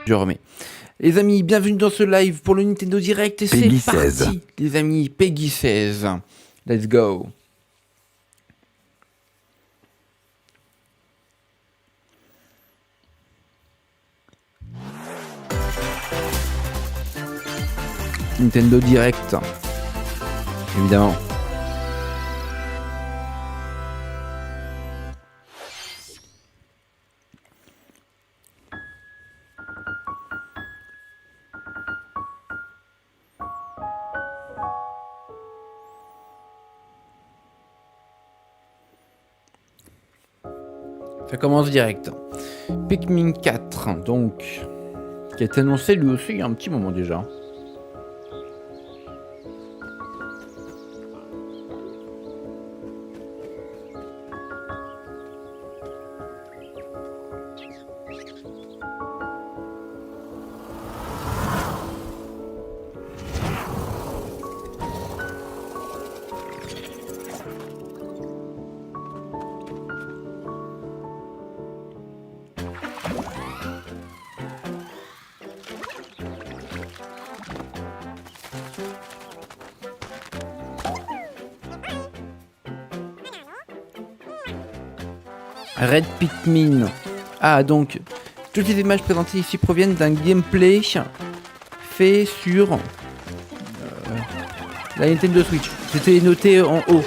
Je remets. Les amis, bienvenue dans ce live pour le Nintendo Direct et c'est Peggy parti 16. les amis, Peggy 16. Let's go. Nintendo Direct, évidemment. Ça commence direct. Pikmin 4, donc, qui a été annoncé lui aussi il y a un petit moment déjà. Red Pikmin. Ah, donc, toutes les images présentées ici proviennent d'un gameplay fait sur la Nintendo Switch. C'était noté en haut.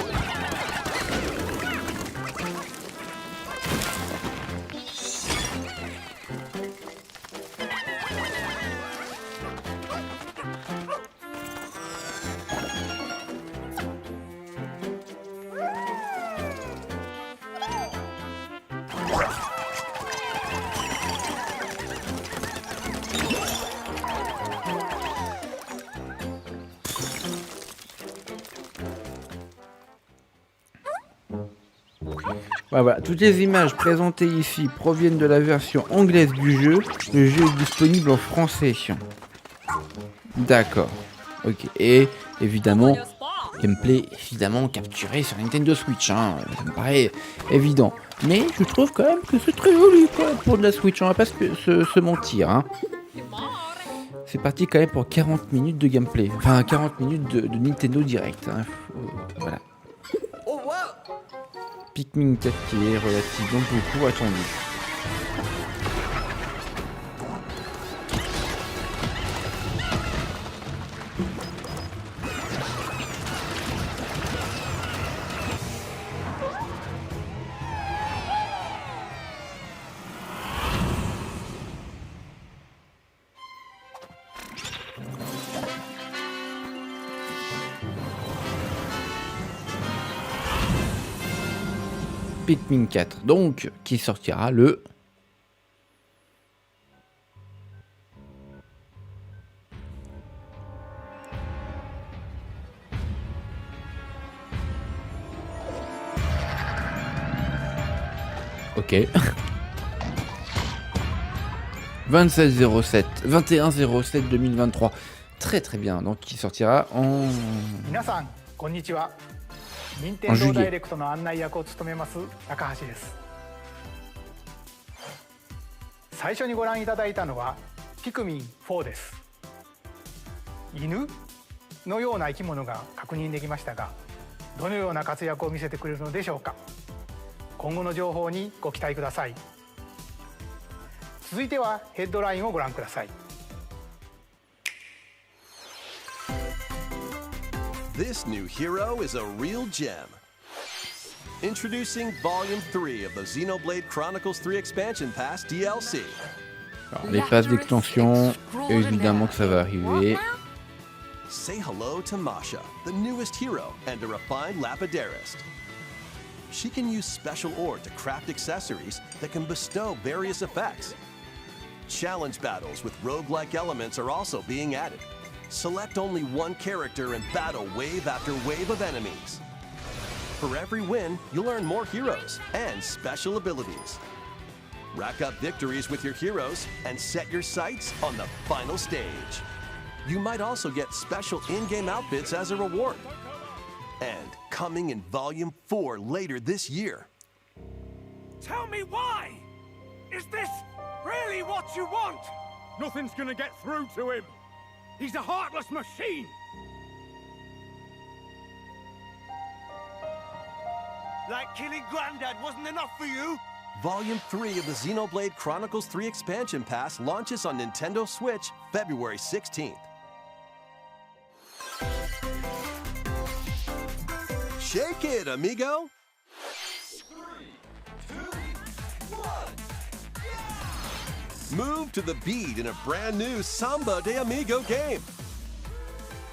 Voilà, toutes les images présentées ici proviennent de la version anglaise du jeu. Le jeu est disponible en français. D'accord. Ok. Et évidemment, gameplay évidemment capturé sur Nintendo Switch. Ça me paraît évident. Mais je trouve quand même que c'est très joli quand même, pour de la Switch. On va pas se mentir. C'est parti quand même pour 40 minutes de gameplay. Enfin, 40 minutes de Nintendo Direct. Voilà. Pikmin 4 qui est relativement beaucoup attendu. Pikmin 4, donc, qui sortira le... Ok. 27/07, 21/07/2023. Très très bien, donc qui sortira en juillet. ダイレクトの案内役を務めます高橋です。最初にご覧いただいたのはピクミン4です。犬のような生き物が確認できましたが、どのような活躍を見せてくれるのでしょうか。今後の情報にご期待ください。続いてはヘッドラインをご覧ください。This new hero is a real gem. Introducing Volume 3 of the Xenoblade Chronicles 3 Expansion Pass DLC. Alors, les passes d'extension, évidemment que ça va arriver. Say hello to Masha, the newest hero and a refined lapidarist. She can use special ore to craft accessories that can bestow various effects. Challenge battles with roguelike elements are also being added. Select only one character and battle wave after wave of enemies. For every win, you'll earn more heroes and special abilities. Rack up victories with your heroes and set your sights on the final stage. You might also get special in-game outfits as a reward. And coming in Volume 4 later this year. Tell me why! Is this really what you want? Nothing's gonna get through to him. He's a heartless machine. Like killing Granddad wasn't enough for you? Volume 3 of the Xenoblade Chronicles 3 Expansion Pass launches on Nintendo Switch February 16th. Shake it, amigo! 3, 2, 1, move to the beat in a brand new Samba de Amigo game.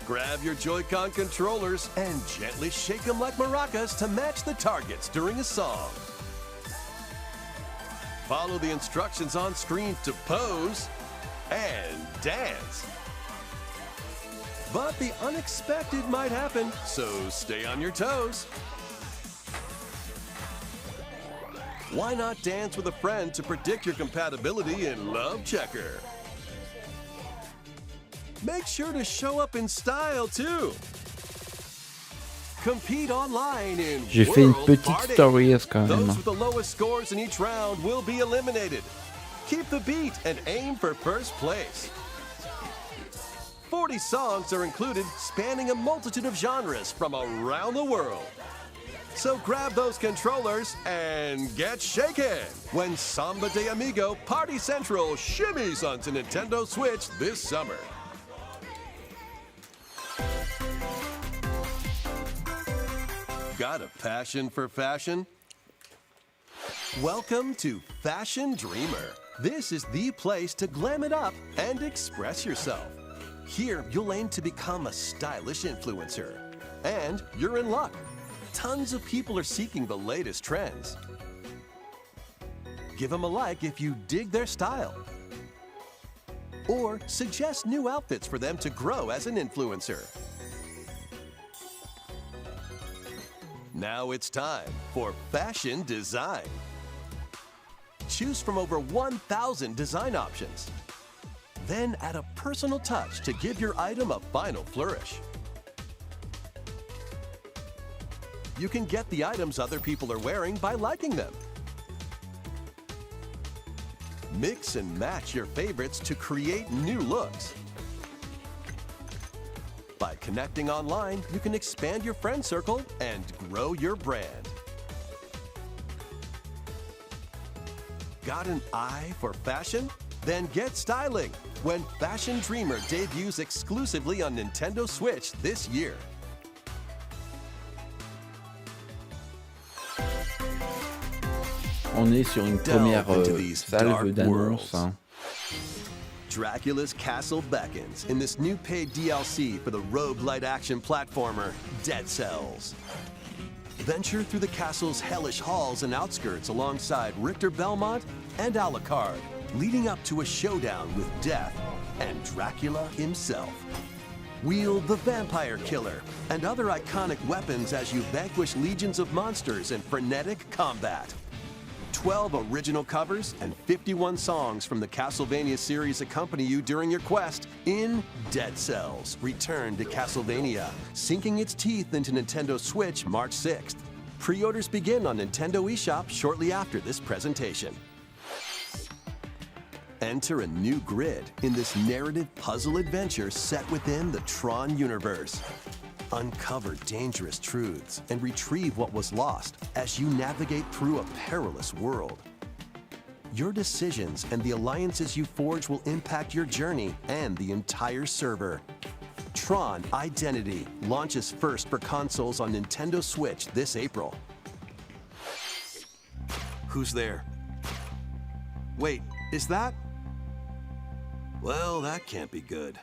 Grab your Joy-Con controllers and gently shake them like maracas to match the targets during a song. Follow the instructions on screen to pose and dance. But the unexpected might happen, so stay on your toes. Why not dance with a friend to predict your compatibility in Love Checker? Make sure to show up in style too. Compete online in J'ai fait une World petite Party. story quand Those même. with the lowest scores in each round will be eliminated. Keep the beat and aim for first place. 40 songs are included, spanning a multitude of genres from around the world. So grab those controllers and get shaken when Samba de Amigo Party Central shimmies onto Nintendo Switch this summer. Got a passion for fashion? Welcome to Fashion Dreamer. This is the place to glam it up and express yourself. Here, you'll aim to become a stylish influencer. And you're in luck. Tons of people are seeking the latest trends. Give them a like if you dig their style. Or suggest new outfits for them to grow as an influencer. Now it's time for fashion design. Choose from over 1,000 design options. Then add a personal touch to give your item a final flourish. You can get the items other people are wearing by liking them. Mix and match your favorites to create new looks. By connecting online, you can expand your friend circle and grow your brand. Got an eye for fashion? Then get styling when Fashion Dreamer debuts exclusively on Nintendo Switch this year. On est sur une première Delve into these salve dark d'annonces. worlds. Hein. Dracula's castle beckons in this new paid DLC for the roguelite action platformer Dead Cells. Venture through the castle's hellish halls and outskirts alongside Richter Belmont and Alucard, leading up to a showdown with Death and Dracula himself. Wield the Vampire Killer and other iconic weapons as you vanquish legions of monsters in frenetic combat. 12 original covers and 51 songs from the Castlevania series accompany you during your quest in Dead Cells: Return to Castlevania, sinking its teeth into Nintendo Switch March 6th. Pre-orders begin on Nintendo eShop shortly after this presentation. Enter a new grid in this narrative puzzle adventure set within the Tron universe. Uncover dangerous truths and retrieve what was lost as you navigate through a perilous world. Your decisions and the alliances you forge will impact your journey and the entire server. Tron Identity launches first for consoles on Nintendo Switch this April. Who's there? Wait, is that? Well, that can't be good.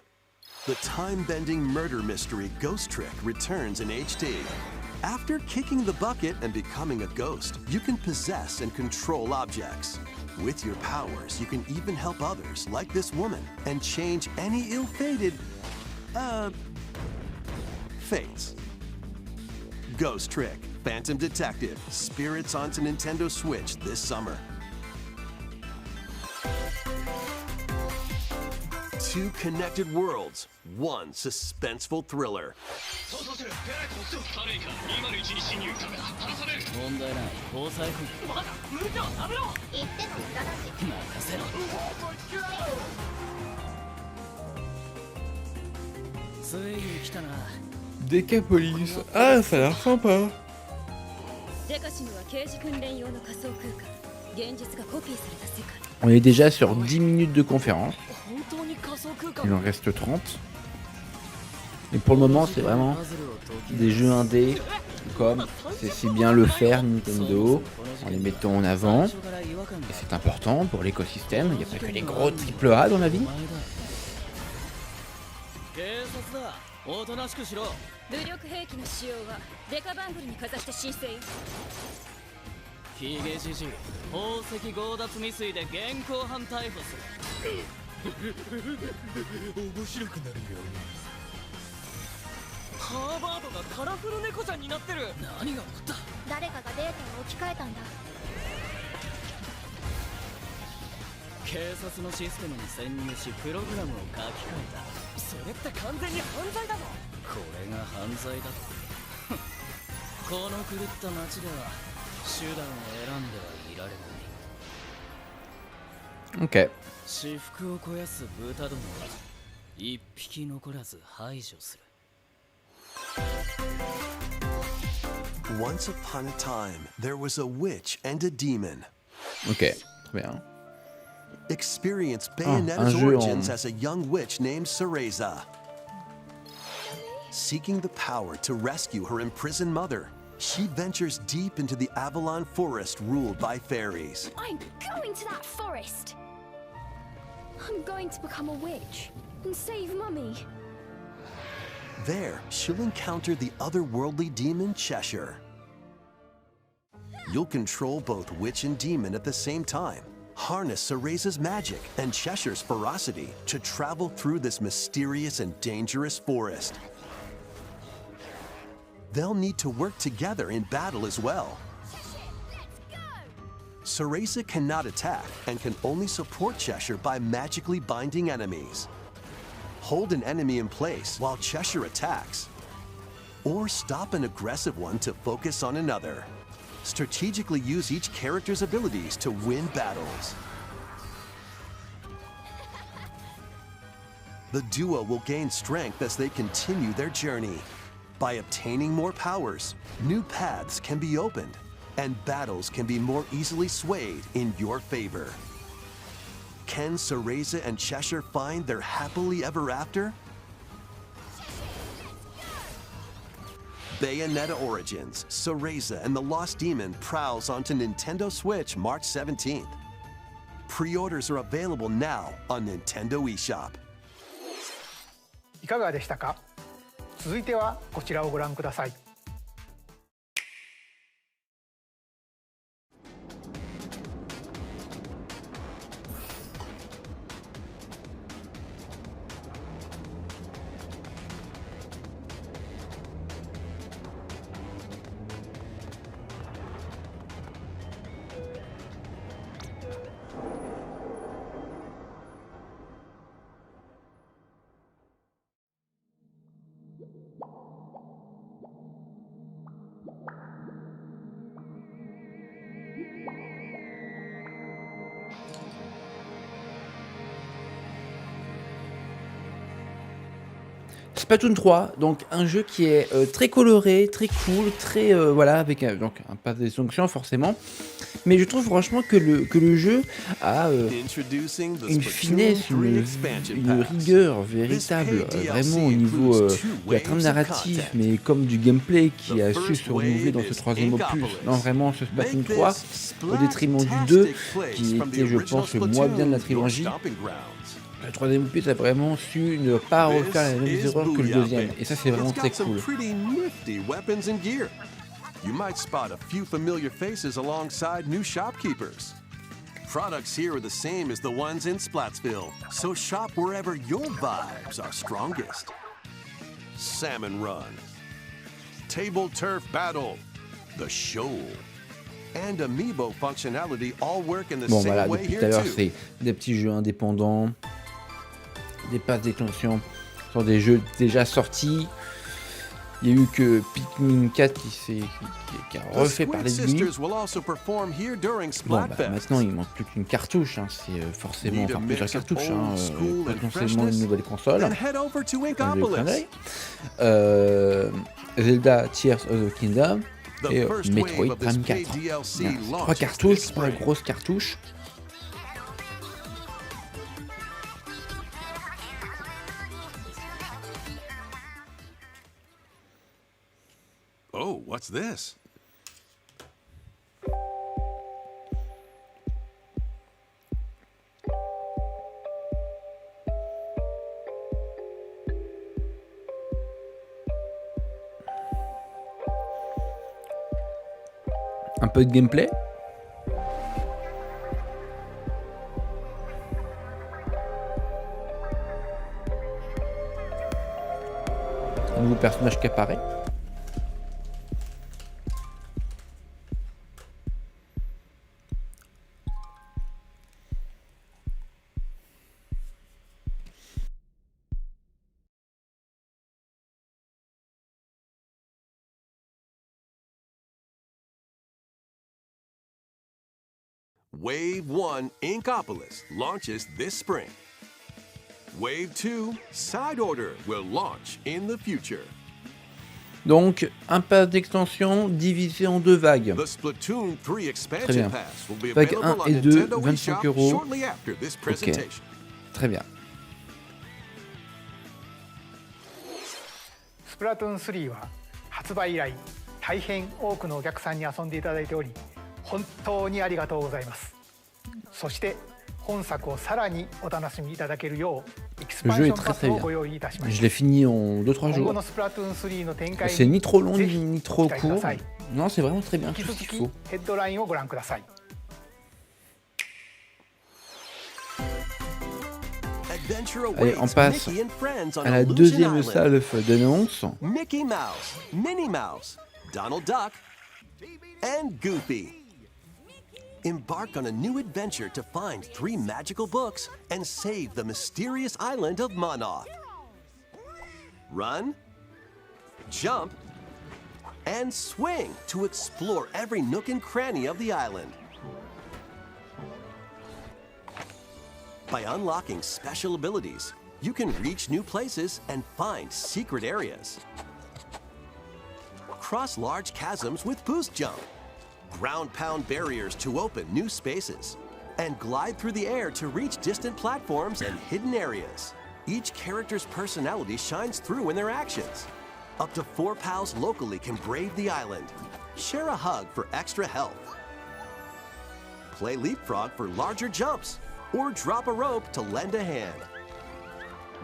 The time-bending murder mystery Ghost Trick returns in HD. After kicking the bucket and becoming a ghost, you can possess and control objects. With your powers, you can even help others, like this woman, and change any ill-fated, fates. Ghost Trick, Phantom Detective, Spirits onto Nintendo Switch this summer. Two connected worlds, one suspenseful thriller. Decapolis. Ah, ça a l'air sympa. デカシムは刑事訓練用の仮想空間現実がコピーされた世界 On est déjà sur 10 minutes de conférence. 本当に仮想空間 Il en reste 30. Et pour le moment, c'est vraiment des jeux indés comme c'est bien le faire Nintendo en les mettant en avant. Et c'est important pour l'écosystème. Il n'y a pas que les gros AAA dans la vie. 警察だおとなしくしろ武力兵器の使用はデカバングルにかざした申請よヒゲジジ宝石強奪未遂で現行犯逮捕する面白くなるよハーバードがカラフル猫ちゃんになってる何が起こった誰かがデータを置き換えたんだ警察のシステムに潜入しプログラムを書き換えたそれって完全に犯罪だぞこれが犯罪だとこの狂った街では手段を選んではいられない Ok. 私服を肥やす豚どもは一匹残らず排除する Once upon a time, there was a witch and a demon. Ok. Très bien. Experience un Bayonetta's jeu origins en- as a young witch named Cereza. Seeking the power to rescue her imprisoned mother, she ventures deep into the Avalon forest ruled by fairies. I'm going to that forest. I'm going to become a witch and save Mummy. There, she'll encounter the otherworldly demon Cheshire. You'll control both witch and demon at the same time. Harness Cereza's magic and Cheshire's ferocity to travel through this mysterious and dangerous forest. They'll need to work together in battle as well. Cereza cannot attack and can only support Cheshire by magically binding enemies. Hold an enemy in place while Cheshire attacks, or stop an aggressive one to focus on another. Strategically use each character's abilities to win battles. The duo will gain strength as they continue their journey. By obtaining more powers, new paths can be opened, and battles can be more easily swayed in your favor. Can Cereza and Cheshire find their happily ever after? Bayonetta Origins, Cereza and the Lost Demon prowls onto Nintendo Switch March 17th. Pre-orders are available now on Nintendo eShop. いかがでしたか。続いてはこちらをご覧ください。Splatoon 3, donc un jeu qui est très coloré, très cool, très voilà, avec donc pas des sanctions forcément, mais je trouve franchement que le jeu a Introducing the une Splatoon finesse, 3 une expansion pack. rigueur véritable, vraiment au niveau de la trame narrative, mais comme du gameplay qui a su se renouveler dans ce troisième opus. Non, vraiment, ce Splatoon 3, au détriment du 2, qui était, je pense, le moins bien de la trilogie. Le troisième opus a vraiment su ne pas refaire les mêmes erreurs que le deuxième, et ça c'est vraiment très cool. You might spot a few familiar faces alongside new shopkeepers. Products here are the same as the ones in Splatsville, so shop wherever your vibes are strongest. Salmon Run, Table Turf Battle, The Shoal, and Amiibo functionality all work in the Bon same voilà, way depuis here tout à l'heure too. c'est des petits jeux indépendants, des passes d'extension sur des jeux déjà sortis. Il y a eu que Pikmin 4 qui a refait parler de lui. Bon, bah, maintenant, il manque plus qu'une cartouche. Hein. C'est forcément, enfin plusieurs cartouches. Hein. Potentiellement une nouvelle console. Zelda Tears of the Kingdom et Metroid Prime 4. Voilà, 3 cartouches, 3 grosses cartouches. Oh, what's this? Un peu de gameplay. Un nouveau personnage qui apparaît. Wave 1 Inkopolis launches this spring. Wave 2 Side Order will launch in the future. Donc, un pass d'extension divisé en 2 vagues. The Splatoon 3 Très expansion bien. pass will be Vague available 1 on et 2, Nintendo 25 eShop €. shortly after this presentation. Très bien. スプラトゥーン3は発売以来大変多くのお客さんに遊んでいただいており本当にありがとうございます。そして本作をさらにお楽しみいただけるようエキスパンションパスをご用意いたしまし Je た。 l'ai fini en 2-3 今後 jours. のスプラトゥーン3の展開 C'est ni に trop long ぜひ ni ご trop 期待くだ court. さい。 Non, c'est vraiment très bien 引き tout 続 ce き qu'il faut. ヘッドラインをご覧ください。 Adventure Allez, on awaits passe Mickey and friends on À la Illusion deuxième Island. salve d'annonce. Mickey Mouse, Minnie Mouse, Donald Duck, and Goofy. Embark on a new adventure to find 3 magical books and save the mysterious island of Monoth. Run, jump, and swing to explore every nook and cranny of the island. By unlocking special abilities, you can reach new places and find secret areas. Cross large chasms with boost jump. Ground pound barriers to open new spaces. And glide through the air to reach distant platforms and hidden areas. Each character's personality shines through in their actions. Up to 4 pals locally can brave the island. Share a hug for extra health. Play leapfrog for larger jumps. Or drop a rope to lend a hand.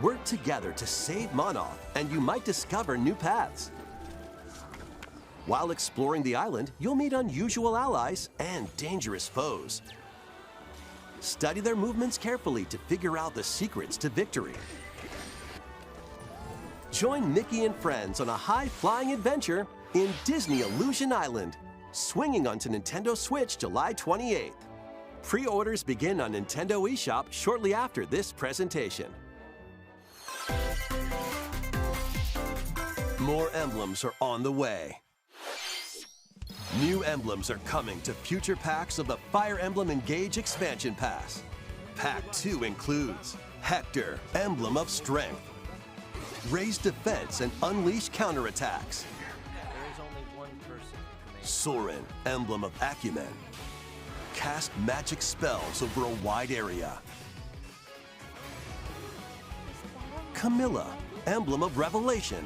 Work together to save Monoth, and you might discover new paths. While exploring the island, you'll meet unusual allies and dangerous foes. Study their movements carefully to figure out the secrets to victory. Join Mickey and friends on a high-flying adventure in Disney Illusion Island, swinging onto Nintendo Switch July 28th. Pre-orders begin on Nintendo eShop shortly after this presentation. More emblems are on the way. New emblems are coming to future packs of the Fire Emblem Engage Expansion Pass. Pack 2 includes Hector, Emblem of Strength, Raise Defense and Unleash Counterattacks, Soren, Emblem of Acumen, Cast magic spells over a wide area. Camilla, Emblem of Revelation.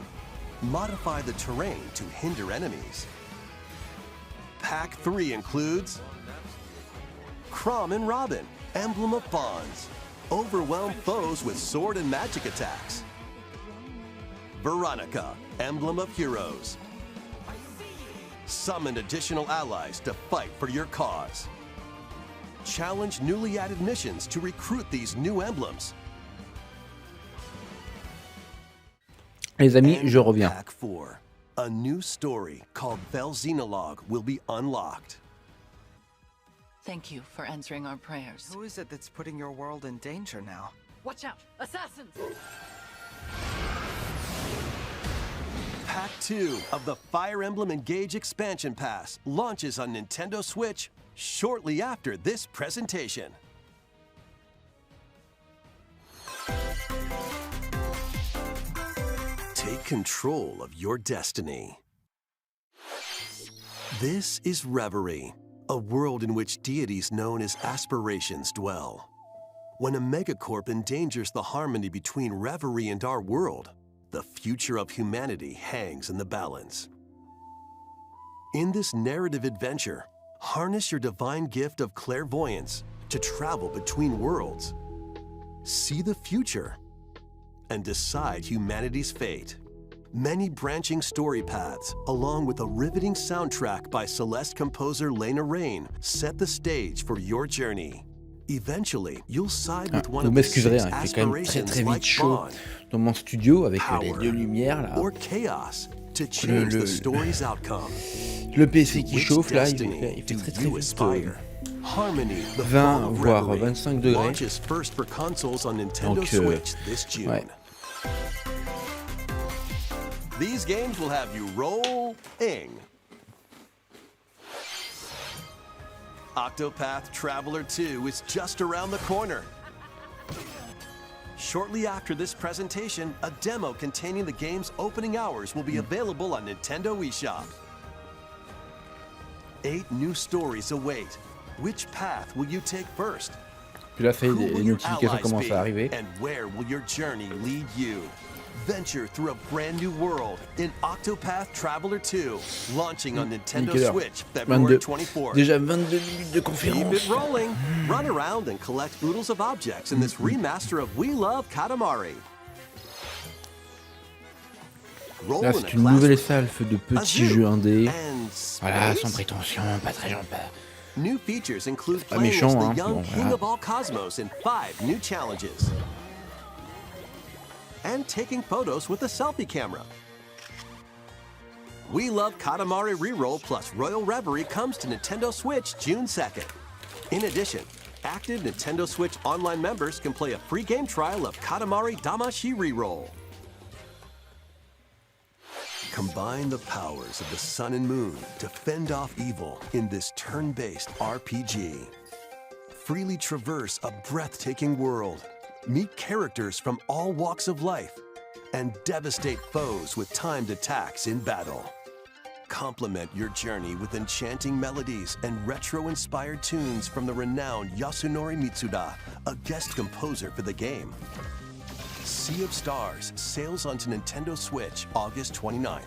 Modify the terrain to hinder enemies. Pack 3 includes Crom and Robin, Emblem of Bonds. Overwhelm foes with sword and magic attacks. Veronica, Emblem of Heroes. Summon additional allies to fight for your cause. Challenge newly added missions to recruit these new emblems. Les amis, And je reviens. Pack 4. A new story called Velxenologue will be unlocked. Thank you for answering our prayers. Who is it that's putting your world in danger now? Watch out! Assassins! Pack 2 of the Fire Emblem Engage Expansion Pass launches on Nintendo Switch shortly after this presentation. Take control of your destiny. This is Reverie, a world in which deities known as aspirations dwell. When a megacorp endangers the harmony between Reverie and our world, the future of humanity hangs in the balance. In this narrative adventure, harness your divine gift of clairvoyance to travel between worlds, see the future, and decide humanity's fate. Many branching story paths, along with a riveting soundtrack by Celeste composer Lena Raine, set the stage for your journey. Eventually, you'll side with one Vous of the m'excuserez, six il fait quand même très aspirations très vite like chaud Bond, dans mon studio avec les power, deux lumières là. or chaos to change the story's outcome. Le PC qui Which chauffe là, il destiny fait do très très you vite aspire? Harmony, the 20 Fall of voire Reverie, 25 degrés. launches first for consoles on Nintendo Donc, Switch this June. ouais. These games will have you rolling. Octopath Traveler 2 is just around the corner. Shortly after this presentation, a demo containing the game's opening hours will be available on Nintendo eShop. 8 new stories await. Which path will you take first? Puis là, ça y est, Who les will your notifications allies commencent be? à arriver. And where will your journey lead you? Venture through a brand new world in Octopath Traveler 2, launching on Nintendo Quelle heure? Switch February 22. 24th. Déjà 22 minutes de Keep conférence. it rolling. Run around and collect oodles of objects in this remaster of We Love Katamari. Roll Là, in c'est a une nouvelle class salve de petits Azul jeux indés. and Voilà, space. sans prétention, pas très gentil. New features include Pas playing méchant, as hein. the young Bon, king voilà. of all cosmos in 5 new challenges. And taking photos with a selfie camera. We Love Katamari Reroll plus Royal Reverie comes to Nintendo Switch June 2nd. In addition, active Nintendo Switch Online members can play a free game trial of Katamari Damashi Reroll. Combine the powers of the sun and moon to fend off evil in this turn-based RPG. Freely traverse a breathtaking world, meet characters from all walks of life, and devastate foes with timed attacks in battle. Complement your journey with enchanting melodies and retro-inspired tunes from the renowned Yasunori Mitsuda, a guest composer for the game. Sea of Stars sails onto Nintendo Switch August 29th.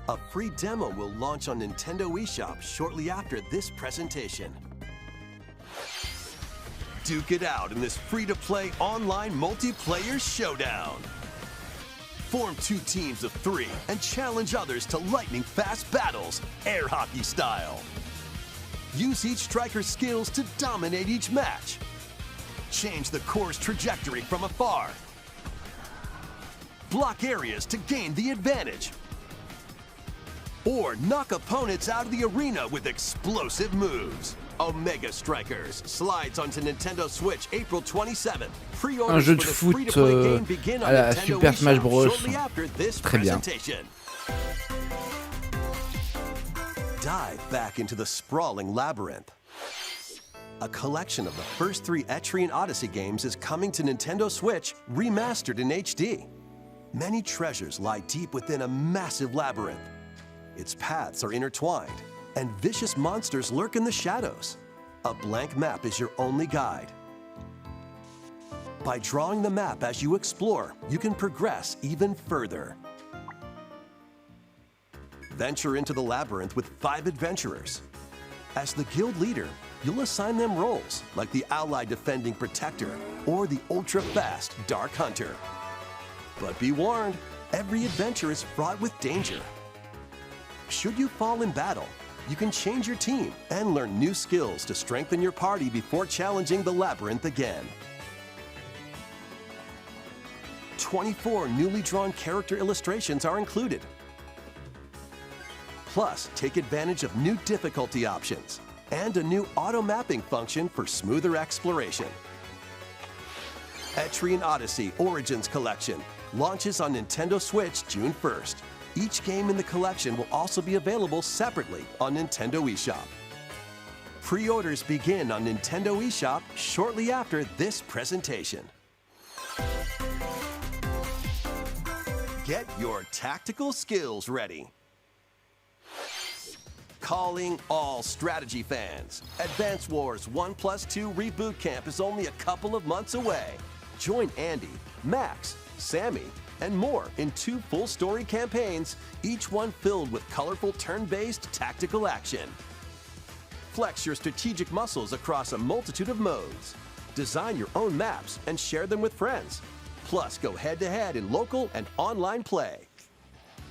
A free demo will launch on Nintendo eShop shortly after this presentation. Duke it out in this free-to-play online multiplayer showdown. Form 2 teams of 3 and challenge others to lightning-fast battles, air hockey style. Use each striker's skills to dominate each match. Change the core's trajectory from afar. Block areas to gain the advantage. Or knock opponents out of the arena with explosive moves. Omega Strikers slides onto Nintendo Switch April 27th. Un Pre-orders jeu for de the foot free-to-play game begin on à la Nintendo Super Smash eShop Bros. shortly after this Très bien. presentation. Dive back into the sprawling labyrinth. A collection of the first 3 Etrian Odyssey games is coming to Nintendo Switch, remastered in HD. Many treasures lie deep within a massive labyrinth. Its paths are intertwined, and vicious monsters lurk in the shadows. A blank map is your only guide. By drawing the map as you explore, you can progress even further. Venture into the labyrinth with 5 adventurers. As the guild leader, you'll assign them roles like the ally defending protector or the ultra-fast dark hunter. But be warned, every adventure is fraught with danger. Should you fall in battle, you can change your team and learn new skills to strengthen your party before challenging the labyrinth again. 24 newly drawn character illustrations are included. Plus, take advantage of new difficulty options and a new auto-mapping function for smoother exploration. Etrian Odyssey Origins Collection launches on Nintendo Switch June 1st. Each game in the collection will also be available separately on Nintendo eShop. Pre-orders begin on Nintendo eShop shortly after this presentation. Get your tactical skills ready. Calling all strategy fans. Advance Wars 1+2 Reboot Camp is only a couple of months away. Join Andy, Max, Sammy, and more in 2 full story campaigns, each one filled with colorful turn-based tactical action. Flex your strategic muscles across a multitude of modes. Design your own maps and share them with friends. Plus, go head-to-head in local and online play.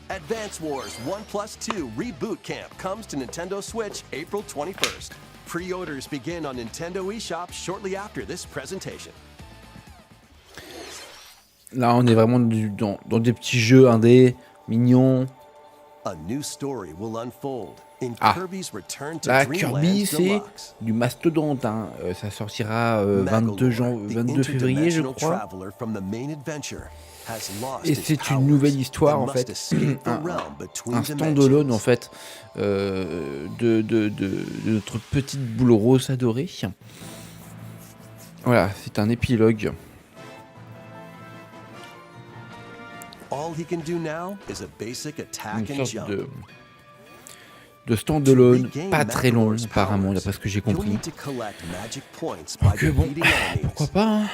Advance Wars 1+2 Reboot Camp comes to Nintendo Switch April 21st. Pre-orders begin on Nintendo eShop shortly after this presentation. Là, on est vraiment dans des petits jeux indés, mignons. A new story will unfold in Ah. Kirby's Return to Là, Dreamland Kirby, c'est Deluxe. du mastodonte. Hein. Ça sortira 22 février, je crois. Traveler from the main adventure has lost Et his c'est powers une nouvelle histoire, and en must fait. escape the realm between Un standalone, dimensions. en fait, de notre petite boule rose adorée. Voilà, c'est un épilogue. All he can do now is a basic attack Une and sorte jump. de standalone, To regain pas très long, Magador's apparemment, powers, d'après ce que j'ai you'll compris. need to collect magic points by Que bon, defeating enemies. pourquoi pas, hein.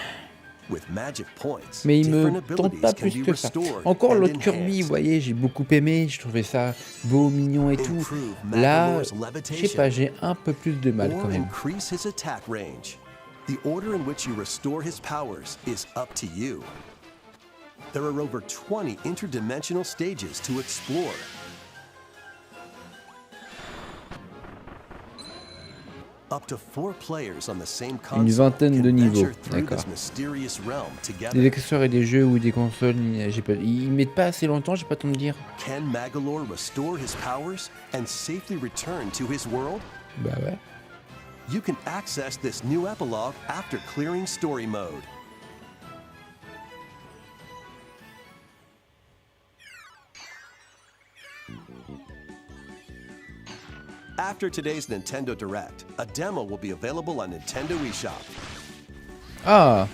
With magic points, Mais il different me tente abilities pas can plus be que ça. restored Encore and l'autre Kirby, vous enhanced. voyez, j'ai beaucoup aimé, je trouvais ça beau, mignon et tout. Improve Là, Magador's je sais levitation. pas, j'ai un peu plus de mal quand Or même. increase his attack range. The order in which you restore his powers is up to you. There are over 20 interdimensional stages to explore. Up to 4 players on the same console Une vingtaine de can niveaux, venture through d'accord. this mysterious realm Des together. accessoires et des jeux ou des consoles, ils mettent pas assez longtemps, j'ai pas tant de dire. Can Magalore restore his powers and safely return to his world? Bah ouais. You can access this new epilogue after clearing story mode. After today's Nintendo Direct, a demo will be available on Nintendo eShop. Ah,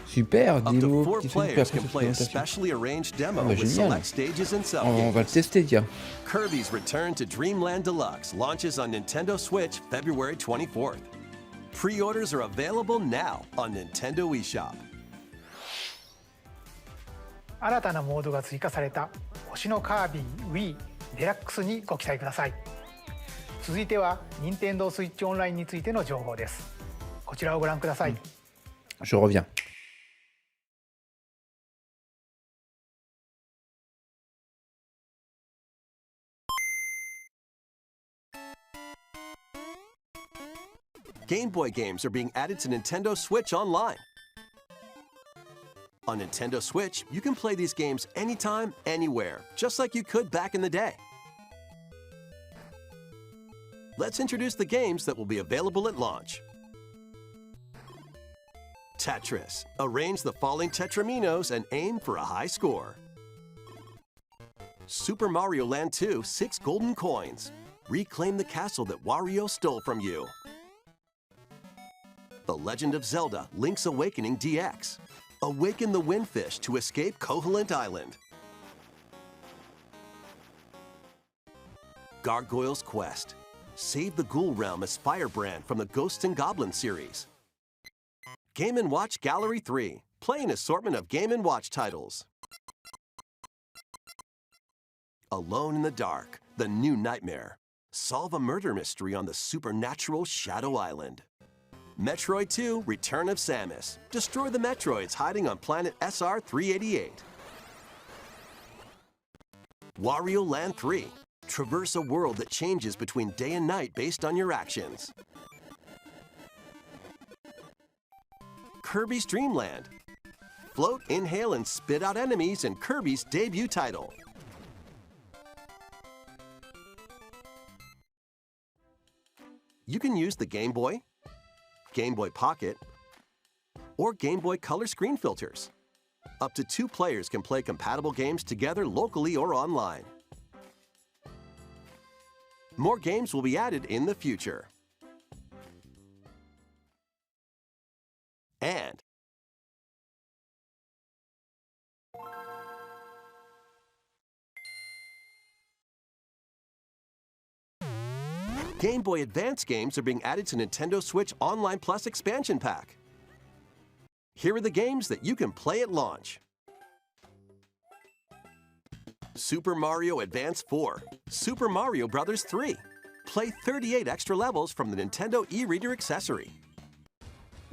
super, Up to démo, 4 petit film, puis players après can cette play a présentation. specially arranged demo Ah bah, with génial. select stages and On va le subgames. tester, tiens. Kirby's Return to Dreamland Deluxe launches on Nintendo Switch February 24th. Pre-orders are available now on Nintendo eShop. 新たなモードが追加された星のカービィ Wii デラックスにご期待ください。続いては任天堂スイッチオンラインについての情報です。こちらをご覧ください。Je reviens. Game Boy games are being added to Nintendo Switch Online. On Nintendo Switch, you can play these games anytime, anywhere, just like you could back in the day. Let's introduce the games that will be available at launch. Tetris. Arrange the falling tetraminos and aim for a high score. Super Mario Land 2, 6 golden coins. Reclaim the castle that Wario stole from you. The Legend of Zelda, Link's Awakening DX. Awaken the Windfish to escape Koholint Island. Gargoyle's Quest. Save the Ghoul Realm as Firebrand from the Ghosts and Goblins series. Game & Watch Gallery 3. Play an assortment of Game & Watch titles. Alone in the Dark, The New Nightmare. Solve a murder mystery on the supernatural Shadow Island. Metroid 2, Return of Samus. Destroy the Metroids hiding on planet SR-388. Wario Land 3. Traverse a world that changes between day and night based on your actions. Kirby's Dream Land. Float, inhale, and spit out enemies in Kirby's debut title. You can use the Game Boy, Game Boy Pocket, or Game Boy Color screen filters. Up to 2 players can play compatible games together locally or online. More games will be added in the future. And Game Boy Advance games are being added to Nintendo Switch Online Plus expansion pack. Here are the games that you can play at launch. Super Mario Advance 4, Super Mario Bros. 3. Play 38 extra levels from the Nintendo e-reader accessory.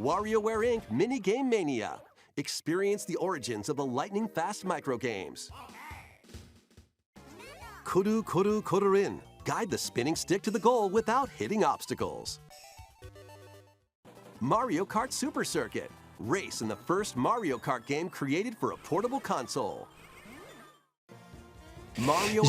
WarioWare Inc. Mini Game Mania. Experience the origins of the lightning-fast microgames. Koru Koru Korurin. Guide the spinning stick to the goal without hitting obstacles. Mario Kart Super Circuit. Race in the first Mario Kart game created for a portable console.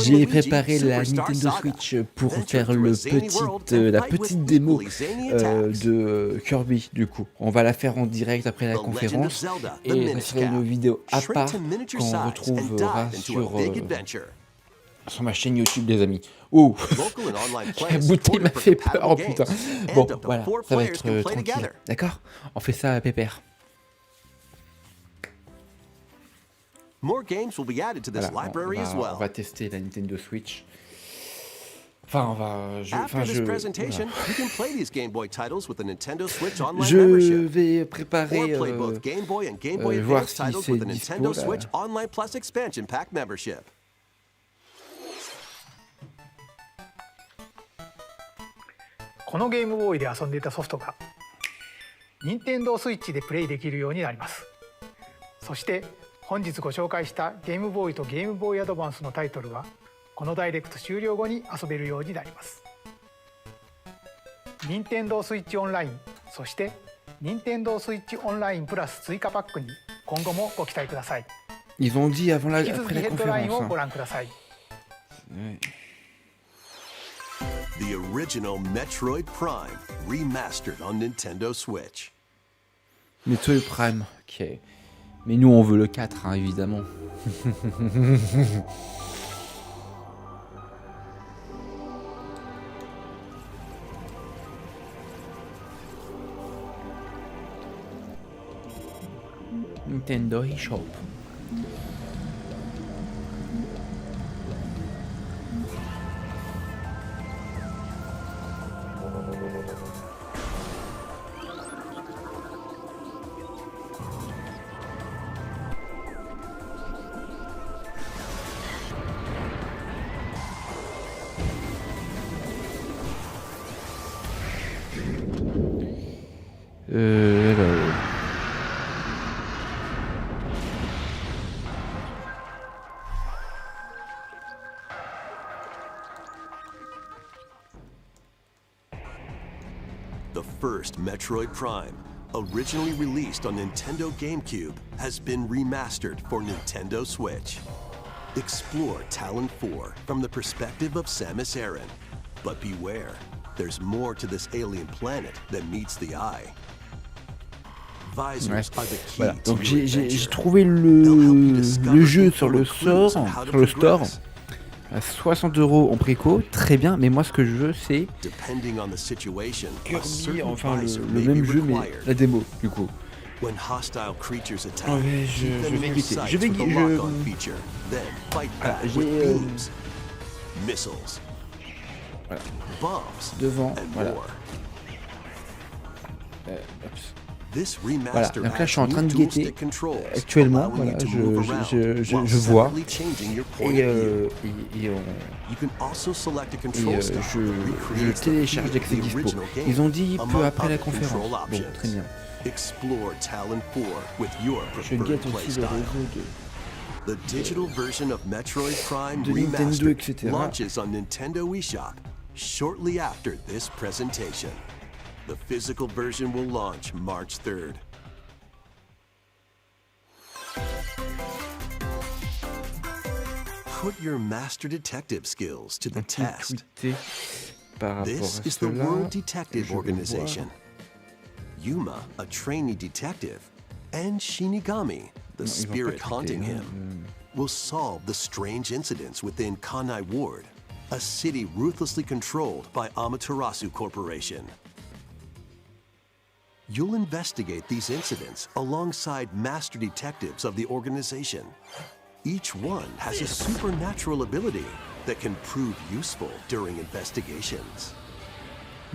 J'ai préparé la Nintendo Switch pour faire la petite démo de Kirby, du coup. On va la faire en direct après la conférence et ça sera une vidéo à part qu'on retrouvera sur ma chaîne YouTube, les amis. Ouh, la bouteille m'a fait peur, oh putain. Bon, voilà, ça va être tranquille, d'accord? On fait ça à pépère. More games will be added to this library as well. On va tester la Nintendo Switch. Enfin, on va. Je vais préparer. Voir si c'est dispo là. このゲームボーイで遊んでいたソフトが任天堂スイッチでプレイできるようになります。そして本日ご紹介したゲームボーイとゲームボーイアドバンスのタイトルはこのダイレクト終了後に遊べるようになります。任天堂スイッチオンライン、そして任天堂スイッチオンラインプラス追加パックに今後もご期待ください。Ils ont dit avant la, 引き続きヘッドラインをご覧ください。The original Metroid Prime remastered on Nintendo Switch. Metroid Prime, ok. Mais nous on veut le 4, hein, évidemment. Nintendo eShop. The first Metroid Prime, originally released on Nintendo GameCube, has been remastered for Nintendo Switch. Explore Talon 4 from the perspective of Samus Aran. But beware, there's more to this alien planet than meets the eye. Visors are the key Voilà, donc to your j'ai adventure. trouvé le jeu sur le store à 60 € en préco, très bien, mais moi ce que je veux c'est Depending on the situation, a Kirby, certain enfin visor le may même be jeu mais required. la démo du coup. When hostile creatures attack, Oh, mais keep them je in vais your guetter. sights Je vais with the gu- lock-on je- feature. Then fight Voilà, back j'ai, with beams, missiles, voilà, bombs, devant, and voilà. more. Ops. This Voilà, remaster donc là je suis en adds train de new guetter dual-stick controls, actuellement, allowing voilà, you to move around while je vois separately changing your point et, of view. et You can also select a control style that je recreates the télécharge feel dès que of c'est the dispo. original game, Ils ont dit peu among après la other conférence. control Bon, options. très bien. Explore Talon 4 with your Je preferred guette play aussi le style. réseau The digital version of Metroid Prime de Nintendo, Remastered etc. launches on Nintendo eShop shortly after this presentation. The physical version will launch March 3rd. Put your master detective skills to the test. tweeté par rapport This à is the cela. World Detective Je vais Organization. Yuma, a trainee detective, And Shinigami, the Non, ils vont pas spirit quitter, haunting hein. him, will solve the strange incidents within Kanai Ward, a city ruthlessly controlled by Amaterasu Corporation. You'll investigate these incidents alongside master detectives of the organization. Each one has a supernatural ability that can prove useful during investigations.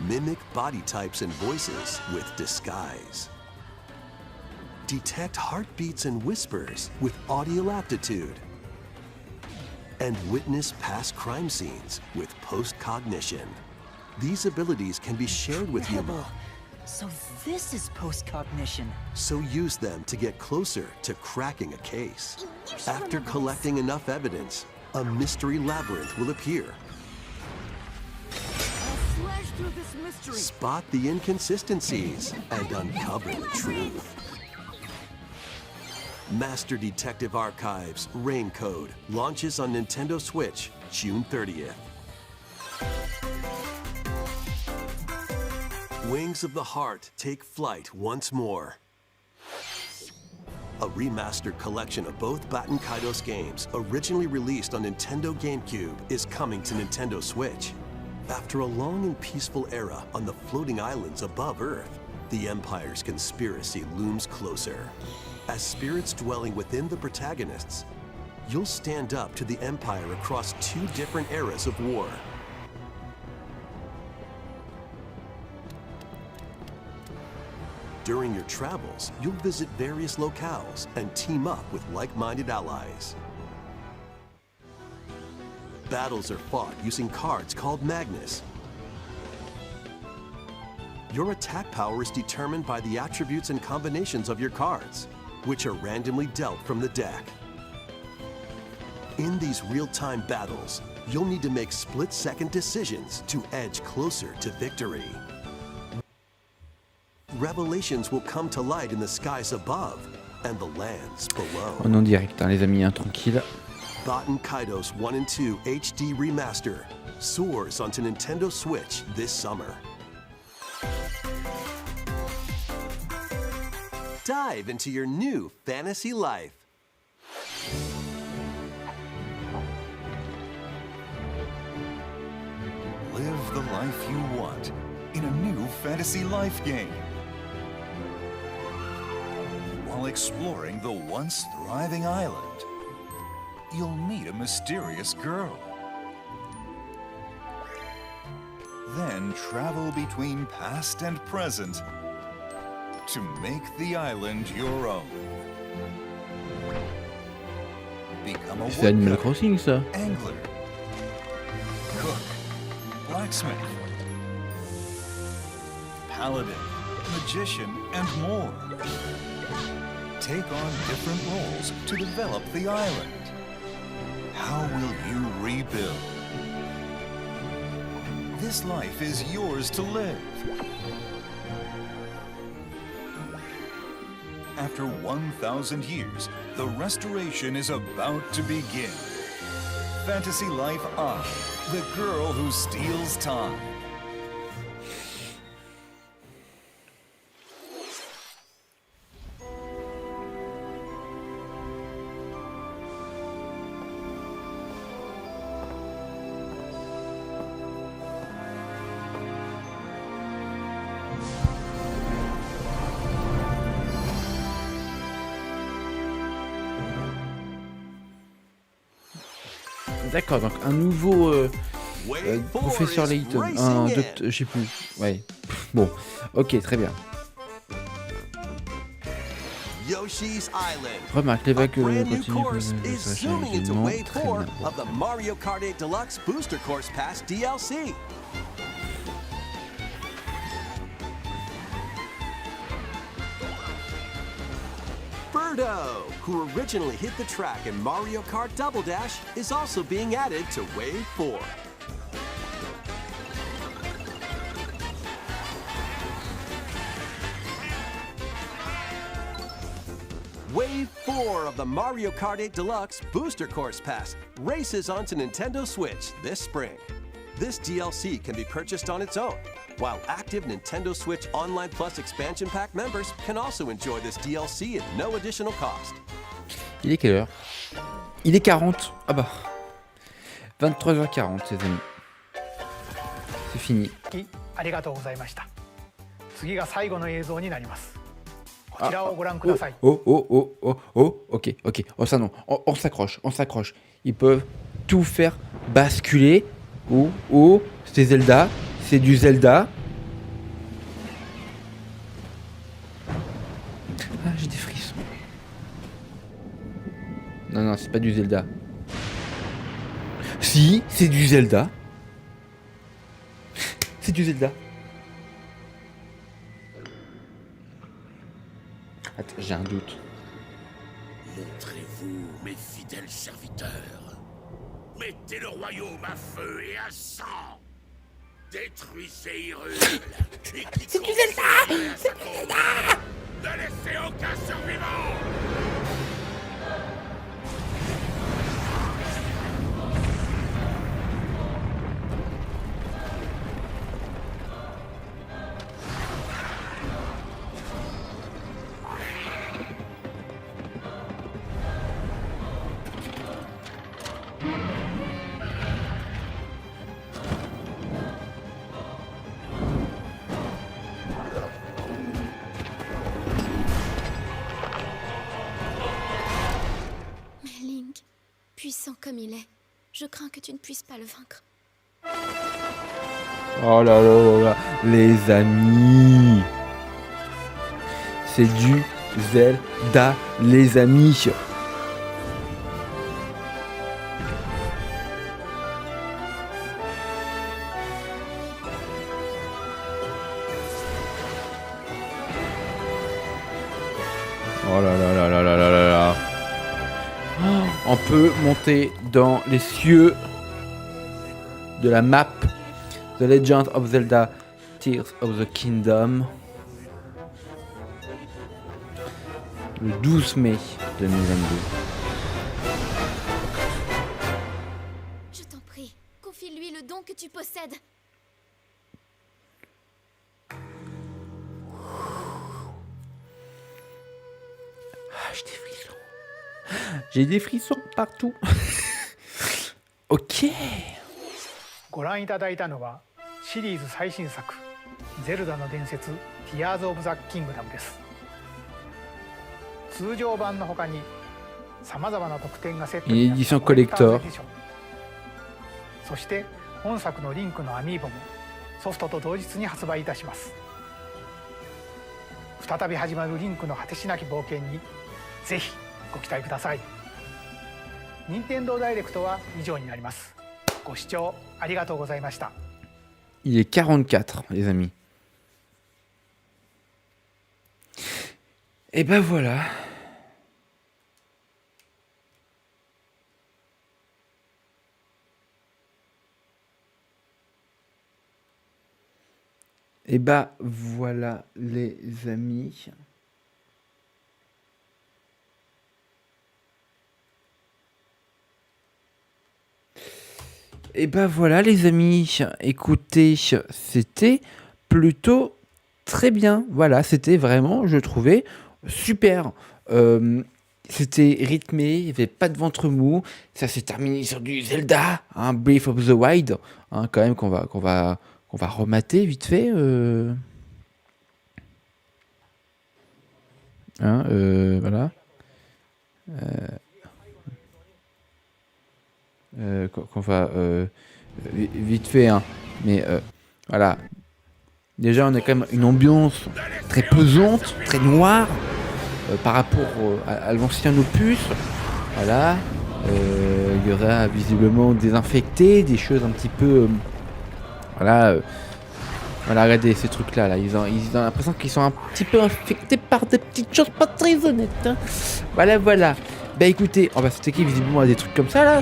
Mimic body types and voices with disguise. Detect heartbeats and whispers with audio aptitude. And witness past crime scenes with post-cognition. These abilities can be shared with you. So this is post-cognition. So use them to get closer to cracking a case. After collecting enough evidence, a mystery labyrinth will appear. Slash through this mystery. Spot the inconsistencies and uncover the truth. Master Detective Archives Rain Code launches on Nintendo Switch June 30th. Wings of the Heart take flight once more. A remastered collection of both Baten Kaidos games, originally released on Nintendo GameCube, is coming to Nintendo Switch. After a long and peaceful era on the floating islands above Earth, the Empire's conspiracy looms closer. As spirits dwelling within the protagonists, you'll stand up to the Empire across two different eras of war. During your travels, you'll visit various locales and team up with like-minded allies. Battles are fought using cards called Magnus. Your attack power is determined by the attributes and combinations of your cards, which are randomly dealt from the deck. In these real-time battles, you'll need to make split-second decisions to edge closer to victory. Revelations will come to light in the skies above and the lands below. On est en direct, hein, les amis, hein, tranquille. Baten Kaidos 1 and 2 HD Remaster soars onto Nintendo Switch this summer. Dive into your new fantasy life. Live the life you want in a new fantasy life game. While exploring the once thriving island, you'll meet a mysterious girl. Then travel between past and present to make the island your own. Become a C'est Animal woodcutter, Crossing, ça. angler, cook, blacksmith, paladin, magician, and more. Take on different roles to develop the island. How will you rebuild? This life is yours to live. After 1,000 years, the restoration is about to begin. Fantasy Life I, the girl who steals time. D'accord, donc un nouveau professeur Layton. Un docteur, je sais plus. Ouais. Bon, ok, très bien. Yoshi's Island. Remarque, les vagues Brand new continuent. course is zooming into Wave Très 4 bien. of the Mario Kart 8 Deluxe Booster Course Pass DLC. Birdo, who originally hit the track in Mario Kart Double Dash, is also being added to Wave 4. Wave 4 of the Mario Kart 8 Deluxe Booster Course Pass races onto Nintendo Switch this spring. This DLC can be purchased on its own, while active Nintendo Switch Online Plus Expansion Pack members can also enjoy this DLC at no additional cost. Il est quelle heure? Il est 40. Ah bah. 23h40, les amis. C'est fini. ありがとうございました。次が最後の映像になります。こちらをご覧ください。Ok. Oh ça non, on s'accroche. Ils peuvent tout faire basculer. C'est Zelda, c'est du Zelda. Ah, j'ai des frissons. Non, c'est pas du Zelda. Si, c'est du Zelda. C'est du Zelda. Attends, j'ai un doute. Montrez-vous, mes fidèles serviteurs. Mettez le royaume à feu et à sang. Détruisez Hyrule. C'est du Zelda. C'est du Zelda. Ne laissez aucun survivant. Puissant comme il est, je crains que tu ne puisses pas le vaincre. Oh là, les amis. C'est du Zelda, les amis. Oh là. On peut monter dans les cieux de la map The Legend of Zelda Tears of the Kingdom le 12 mai 2022. Je t'en prie, confie-lui le don que tu possèdes. J'ai des frissons partout. Ok. ご覧いただいたのはシリーズ最新作「ゼルダの伝説 Tears of the Kingdom」です。通常版の他にさまざまな特典がセットになったコレクターズエディション、そして本作のリンクのアミーボもソフトと同日に発売いたします。再び始まるリンクの果てしなき冒険にぜひご期待ください。任天堂ダイレクトは以上になります。ご視聴ありがとうございました。Il est 44, les amis. Et ben voilà. Et bah voilà les amis. Et bah voilà les amis, écoutez, c'était plutôt très bien. Voilà, c'était vraiment, je trouvais, super. C'était rythmé, il n'y avait pas de ventre mou. Ça s'est terminé sur du Zelda, hein, Breath of the Wild, hein, quand même qu'on va remater vite fait. Voilà. Qu'on va vite fait, hein. Mais voilà. Déjà, on a quand même une ambiance très pesante, très noire par rapport à l'ancien opus. Voilà. Il y aura visiblement des infectés, des choses un petit peu. Voilà, regardez ces trucs-là. Là. Ils ont l'impression qu'ils sont un petit peu infectés par des petites choses pas très honnêtes. Hein. Voilà. Bah écoutez, on va s'attaquer visiblement à des trucs comme ça là.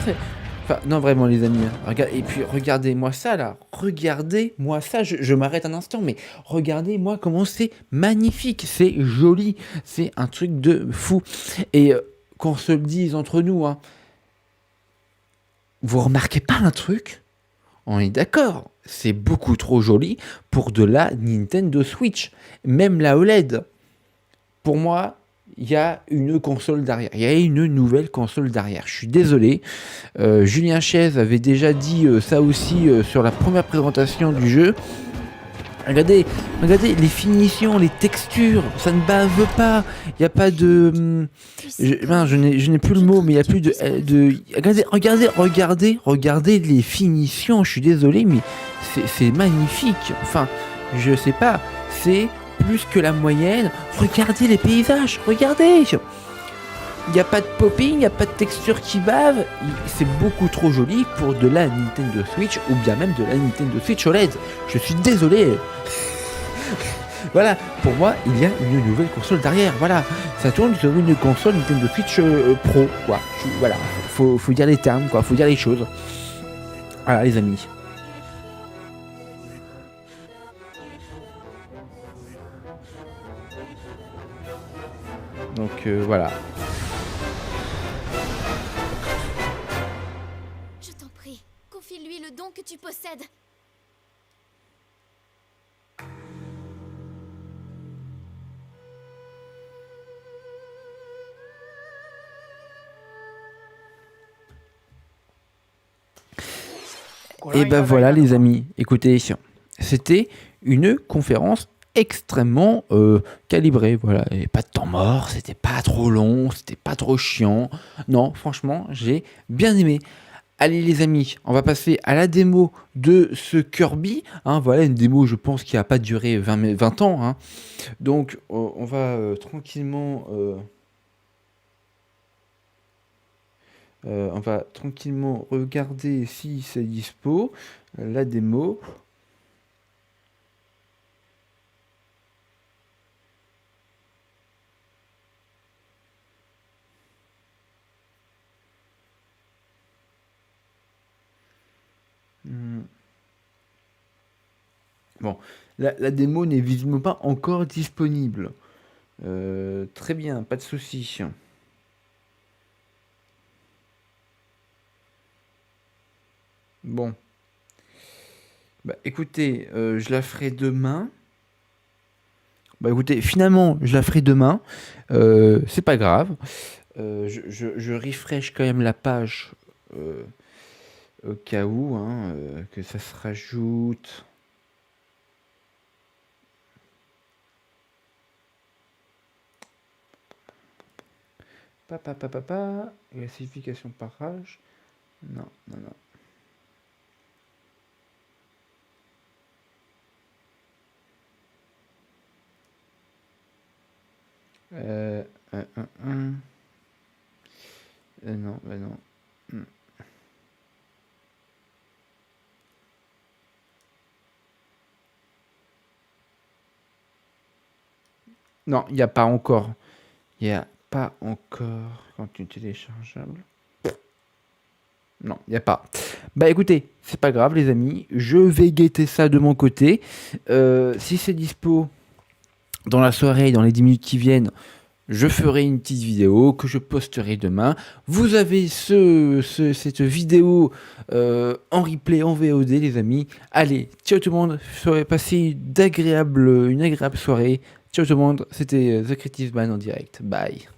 Enfin, non, vraiment, les amis. Et puis, regardez-moi ça, là. Regardez-moi ça. Je m'arrête un instant, mais regardez-moi comment c'est magnifique. C'est joli. C'est un truc de fou. Et qu'on se le dise entre nous, hein, vous remarquez pas un truc ? on est d'accord, c'est beaucoup trop joli pour de la Nintendo Switch. Même la OLED, pour moi, il y a une console derrière. Il y a une nouvelle console derrière. Je suis désolé. Julien Chaise avait déjà dit ça aussi sur la première présentation du jeu. Regardez les finitions, les textures, ça ne bave pas. Il n'y a pas de... je n'ai plus le mot, mais il n'y a plus de... Regardez les finitions. Je suis désolé, mais c'est magnifique. Enfin, je sais pas, c'est plus que la moyenne. Regardez les paysages, regardez. Il n'y a pas de popping, il n'y a pas de texture qui bave. C'est beaucoup trop joli pour de la Nintendo Switch ou bien même de la Nintendo Switch OLED. Je suis désolé. Voilà, pour moi, il y a une nouvelle console derrière. Voilà, ça tourne sur une console Nintendo Switch Pro, quoi. Voilà, faut dire les termes, quoi. Faut dire les choses. Voilà, les amis. Donc voilà. Je t'en prie, confie-lui le don que tu possèdes. Et ben voilà les amis, écoutez, c'était une conférence extrêmement calibrée, voilà, et pas de temps mort, c'était pas trop long, c'était pas trop chiant, non, franchement, j'ai bien aimé. Allez les amis, on va passer à la démo de ce Kirby, hein, voilà une démo je pense qui a pas duré 20 ans, hein. Donc on va tranquillement... on va tranquillement regarder si c'est dispo, la démo. Bon, la démo n'est visiblement pas encore disponible. Très bien, pas de souci. Bon. Bah écoutez, je la ferai demain. Bah écoutez, finalement, je la ferai demain. C'est pas grave. Je refresh quand même la page au cas où, hein, que ça se rajoute. Papa. Classification par âge. Non. Non, bah non. Non, il n'y a pas encore. Il n'y a pas encore contenu téléchargeable. Non, il n'y a pas. Bah écoutez, c'est pas grave les amis. Je vais guetter ça de mon côté. Si c'est dispo dans la soirée, dans les 10 minutes qui viennent, je ferai une petite vidéo que je posterai demain. Vous avez cette vidéo en replay, en VOD, les amis. Allez, ciao tout le monde. Passez une agréable soirée. Ciao tout le monde. C'était The Creative Man en direct. Bye.